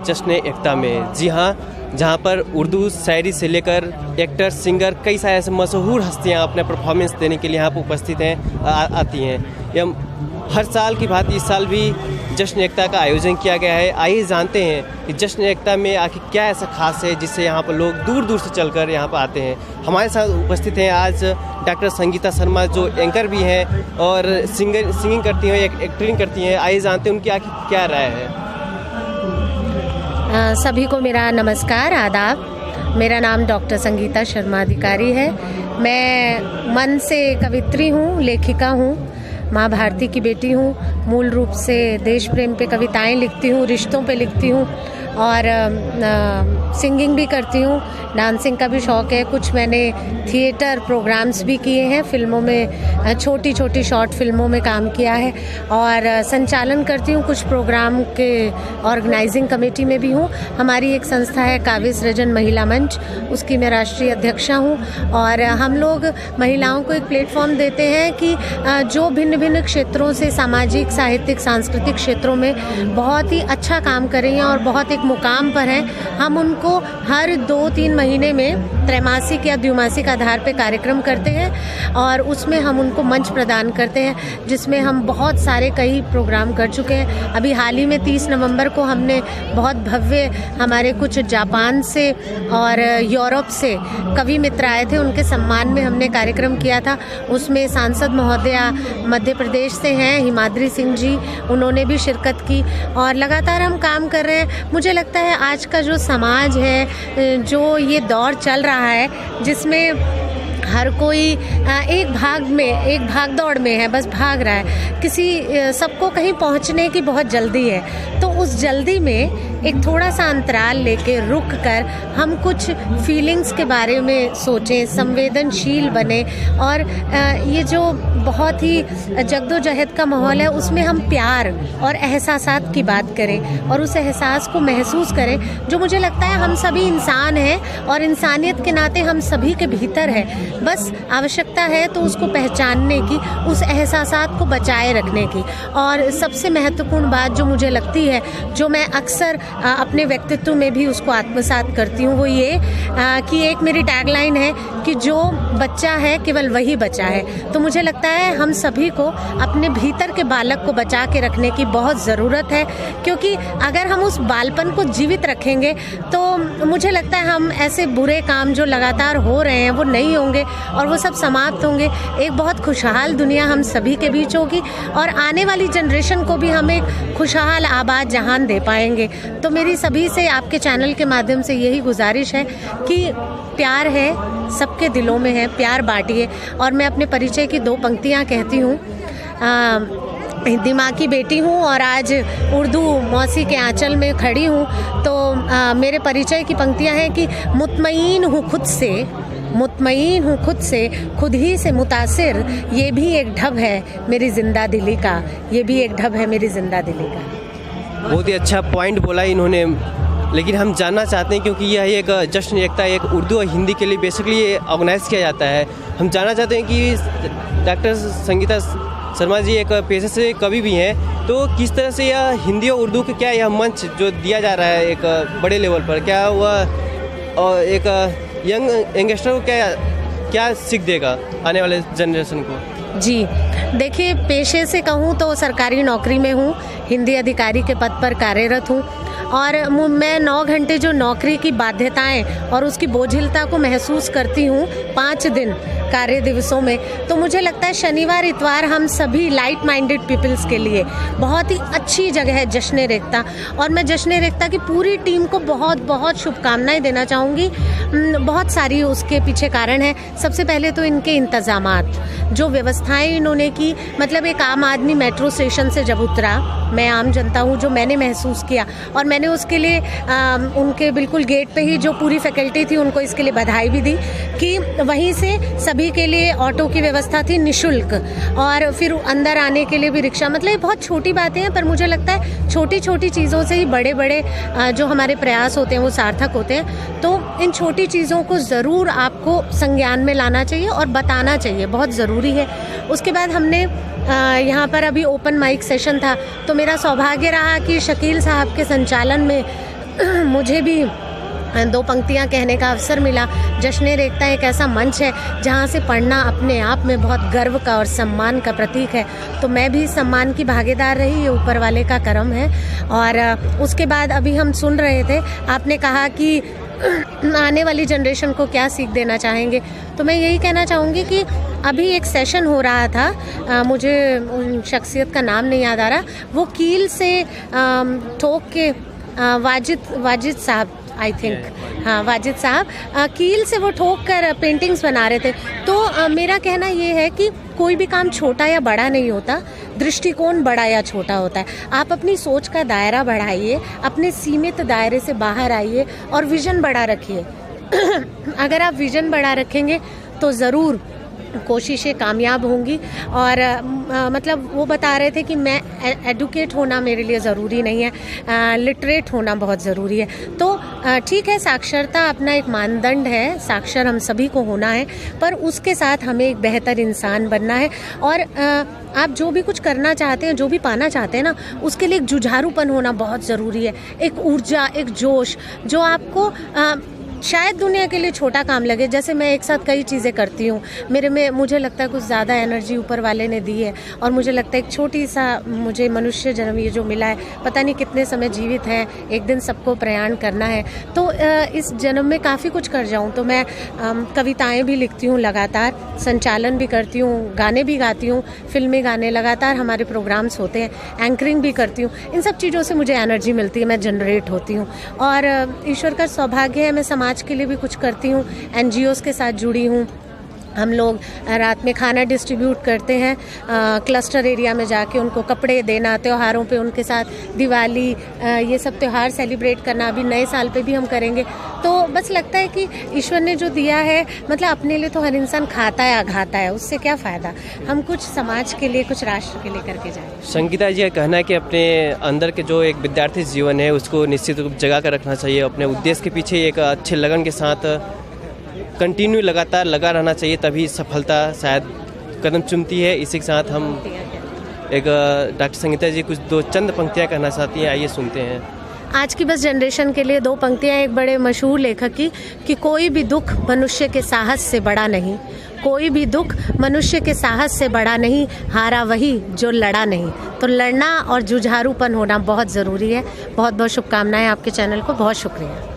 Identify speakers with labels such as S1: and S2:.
S1: जश्न एकता में। जी हाँ, जहाँ पर उर्दू शायरी से लेकर एक्टर, सिंगर, कई सारे ऐसे मशहूर हस्तियाँ अपने परफॉर्मेंस देने के लिए यहाँ पर उपस्थित हैं, आती हैं। यह हर साल की भांति इस साल भी जश्न एकता का आयोजन किया गया है। आइए जानते हैं कि जश्न एकता में आखिर क्या ऐसा खास है जिससे यहाँ पर लोग दूर दूर से चलकर यहाँ पर आते हैं। हमारे साथ उपस्थित हैं आज डॉक्टर संगीता शर्मा, जो एंकर भी हैं और सिंगिंग करती हैं, एक्टिंग करती हैं। आइए जानते हैं उनकी आखिर क्या राय है।
S2: सभी को मेरा नमस्कार, आदाब। मेरा नाम डॉक्टर संगीता शर्मा अधिकारी है। मैं मन से कवित्री हूँ, लेखिका हूँ, माँ भारती की बेटी हूँ। मूल रूप से देश प्रेम पे कविताएं लिखती हूँ, रिश्तों पे लिखती हूँ और सिंगिंग भी करती हूँ। डांसिंग का भी शौक़ है। कुछ मैंने थिएटर प्रोग्राम्स भी किए हैं, फिल्मों में छोटी छोटी शॉर्ट फिल्मों में काम किया है और संचालन करती हूँ कुछ प्रोग्राम के। ऑर्गेनाइजिंग कमेटी में भी हूँ। हमारी एक संस्था है काव्य सृजन महिला मंच, उसकी मैं राष्ट्रीय अध्यक्षा हूँ और हम लोग महिलाओं को एक प्लेटफॉर्म देते हैं कि जो भिन्न भिन्न क्षेत्रों से, सामाजिक, साहित्यिक, सांस्कृतिक क्षेत्रों में बहुत ही अच्छा काम कर रही हैं और बहुत एक मुकाम पर हैं, हम उनको हर 2-3 महीने में त्रैमासिक या द्विमासिक आधार पे कार्यक्रम करते हैं और उसमें हम उनको मंच प्रदान करते हैं, जिसमें हम बहुत सारे कई प्रोग्राम कर चुके हैं। अभी हाल ही में 30 नवंबर को हमने बहुत भव्य, हमारे कुछ जापान से और यूरोप से कवि मित्र आए थे, उनके सम्मान में हमने कार्यक्रम किया था। उसमें सांसद महोदया मध्य प्रदेश से हैं, हिमाद्री सिंह जी, उन्होंने भी शिरकत की और लगातार हम काम कर रहे हैं। मुझे लगता है आज का जो समाज है, जो ये दौर चल रहा है, जिसमें हर कोई एक भाग दौड़ में है, बस भाग रहा है। सबको कहीं पहुंचने की बहुत जल्दी है, तो उस जल्दी में एक थोड़ा सा अंतराल लेके रुक कर हम कुछ फीलिंग्स के बारे में सोचें, संवेदनशील बने और ये जो बहुत ही जद्दोजहद का माहौल है, उसमें हम प्यार और एहसासात की बात करें और उस एहसास को महसूस करें, जो मुझे लगता है हम सभी इंसान हैं और इंसानियत के नाते हम सभी के भीतर है। बस आवश्यकता है तो उसको पहचानने की, उस एहसासात को बचाए रखने की। और सबसे महत्वपूर्ण बात जो मुझे लगती है, जो मैं अक्सर अपने व्यक्तित्व में भी उसको आत्मसात करती हूँ, वो ये कि एक मेरी टैगलाइन है कि जो बच्चा है केवल वही बचा है। तो मुझे लगता है हम सभी को अपने भीतर के बालक को बचा के रखने की बहुत ज़रूरत है, क्योंकि अगर हम उस बालपन को जीवित रखेंगे तो मुझे लगता है हम ऐसे बुरे काम जो लगातार हो रहे हैं वो नहीं होंगे और वो सब समाप्त होंगे। एक बहुत खुशहाल दुनिया हम सभी के बीच होगी और आने वाली जनरेशन को भी हम एक खुशहाल आबाद जहान दे पाएंगे। तो मेरी सभी से, आपके चैनल के माध्यम से यही गुजारिश है कि प्यार है, सबके दिलों में है, प्यार बांटिए। और मैं अपने परिचय की 2 पंक्तियाँ कहती हूँ। दिमाग की बेटी हूँ और आज उर्दू मौसी के आंचल में खड़ी हूँ। तो मेरे परिचय की पंक्तियाँ हैं कि मुतमईन हूँ खुद से, खुद ही से मुतासिर, ये भी एक ढब है मेरी जिंदा दिली का, ये भी एक ढब है मेरी जिंदा दिली का।
S1: बहुत ही अच्छा पॉइंट बोला इन्होंने। लेकिन हम जानना चाहते हैं, क्योंकि यह एक जश्न एकता एक उर्दू और हिंदी के लिए बेसिकली ऑर्गेनाइज किया जाता है, हम जानना चाहते हैं कि डॉक्टर संगीता शर्मा जी एक पेशे से कवि भी हैं, तो किस तरह से यह हिंदी और उर्दू का क्या यह मंच जो दिया जा रहा है एक बड़े लेवल पर, क्या वह और एक यंग यंगस्टर को क्या सीख देगा आने वाले जनरेशन को?
S2: जी देखिए, पेशे से कहूँ तो सरकारी नौकरी में हूँ, हिंदी अधिकारी के पद पर कार्यरत हूँ और मैं 9 घंटे जो नौकरी की बाध्यताएं और उसकी बोझिलता को महसूस करती हूँ 5 दिन कार्य दिवसों में, तो मुझे लगता है शनिवार इतवार हम सभी लाइट माइंडेड पीपल्स के लिए बहुत ही अच्छी जगह है जश्न एकता। और मैं जश्न एकता की पूरी टीम को बहुत बहुत शुभकामनाएं देना चाहूँगी। बहुत सारी उसके पीछे कारण है। सबसे पहले तो इनके इंतज़ामात, जो व्यवस्थाएं इन्होंने की, मतलब एक आम आदमी मेट्रो स्टेशन से जब उतरा, मैं आम जनता हूँ, जो मैंने महसूस किया और मैंने उसके लिए उनके बिल्कुल गेट पे ही जो पूरी फैकल्टी थी उनको इसके लिए बधाई भी दी कि वहीं से सभी के लिए ऑटो की व्यवस्था थी निःशुल्क और फिर अंदर आने के लिए भी रिक्शा। मतलब ये बहुत छोटी बातें हैं, पर मुझे लगता है छोटी छोटी चीज़ों से ही बड़े बड़े जो हमारे प्रयास होते हैं वो सार्थक होते हैं। तो इन छोटी चीज़ों को ज़रूर आपको संज्ञान में लाना चाहिए और बताना चाहिए, बहुत ज़रूरी है। उसके बाद हमने यहाँ पर अभी ओपन माइक सेशन था, तो मेरा सौभाग्य रहा कि शकील साहब के संचालन में मुझे भी 2 पंक्तियाँ कहने का अवसर मिला। जश्न-ए-रेख्ता एक ऐसा मंच है जहाँ से पढ़ना अपने आप में बहुत गर्व का और सम्मान का प्रतीक है, तो मैं भी सम्मान की भागीदार रही, ये ऊपर वाले का करम है। और उसके बाद अभी हम सुन रहे थे, आपने कहा कि आने वाली जनरेशन को क्या सीख देना चाहेंगे, तो मैं यही कहना चाहूँगी कि अभी एक सेशन हो रहा था, मुझे उन शख्सियत का नाम नहीं याद आ रहा, वो कील से ठोक के वाजिद साहब, आई थिंक, हाँ वाजिद साहब कील से वो ठोक कर पेंटिंग्स बना रहे थे। तो मेरा कहना ये है कि कोई भी काम छोटा या बड़ा नहीं होता, दृष्टिकोण बड़ा या छोटा होता है। आप अपनी सोच का दायरा बढ़ाइए, अपने सीमित दायरे से बाहर आइए और विज़न बड़ा रखिए। अगर आप विज़न बड़ा रखेंगे तो ज़रूर कोशिशें कामयाब होंगी। और मतलब वो बता रहे थे कि मैं एडुकेट होना मेरे लिए ज़रूरी नहीं है, लिटरेट होना बहुत ज़रूरी है। तो ठीक है, साक्षरता अपना एक मानदंड है, साक्षर हम सभी को होना है, पर उसके साथ हमें एक बेहतर इंसान बनना है। और आप जो भी कुछ करना चाहते हैं, जो भी पाना चाहते हैं ना, उसके लिए एक जुझारूपन होना बहुत ज़रूरी है, एक ऊर्जा, एक जोश, जो आपको शायद दुनिया के लिए छोटा काम लगे। जैसे मैं एक साथ कई चीज़ें करती हूँ, मेरे में मुझे लगता है कुछ ज़्यादा एनर्जी ऊपर वाले ने दी है, और मुझे लगता है एक छोटी सा मुझे मनुष्य जन्म ये जो मिला है, पता नहीं कितने समय जीवित है, एक दिन सबको प्रयाण करना है, तो इस जन्म में काफ़ी कुछ कर जाऊँ। तो मैं कविताएँ भी लिखती हूँ लगातार, संचालन भी करती हूँ, गाने भी गाती हूँ, फिल्मी गाने लगातार हमारे प्रोग्राम्स होते हैं, एंकरिंग भी करती हूँ। इन सब चीज़ों से मुझे एनर्जी मिलती है, मैं जनरेट होती हूँ। और ईश्वर का सौभाग्य है, मैं समाज के लिए भी कुछ करती हूँ, NGOs के साथ जुड़ी हूँ। हम लोग रात में खाना डिस्ट्रीब्यूट करते हैं, क्लस्टर एरिया में जाके उनको कपड़े देना, त्योहारों पे उनके साथ दिवाली, ये सब त्यौहार सेलिब्रेट करना, अभी नए साल पे भी हम करेंगे। तो बस लगता है कि ईश्वर ने जो दिया है, मतलब अपने लिए तो हर इंसान खाता है खाता है, उससे क्या फ़ायदा, हम कुछ समाज के लिए, कुछ राष्ट्र के लिए करके जाएं।
S1: संगीता जी का कहना है कि अपने अंदर के जो एक विद्यार्थी जीवन है उसको निश्चित रूप जगा कर रखना चाहिए, अपने उद्देश्य के पीछे एक अच्छे लगन के साथ कंटिन्यू लगातार लगा रहना चाहिए, तभी सफलता शायद कदम चुमती है। इसी के साथ हम एक डॉक्टर संगीता जी कुछ 2 चंद पंक्तियाँ कहना चाहती हैं, आइए सुनते हैं।
S2: आज की बस जनरेशन के लिए 2 पंक्तियाँ एक बड़े मशहूर लेखक की, कि कोई भी दुख मनुष्य के साहस से बड़ा नहीं, कोई भी दुख मनुष्य के साहस से बड़ा नहीं, हारा वही जो लड़ा नहीं। तो लड़ना और जुझारूपन होना बहुत ज़रूरी है। बहुत बहुत शुभकामनाएं आपके चैनल को, बहुत शुक्रिया।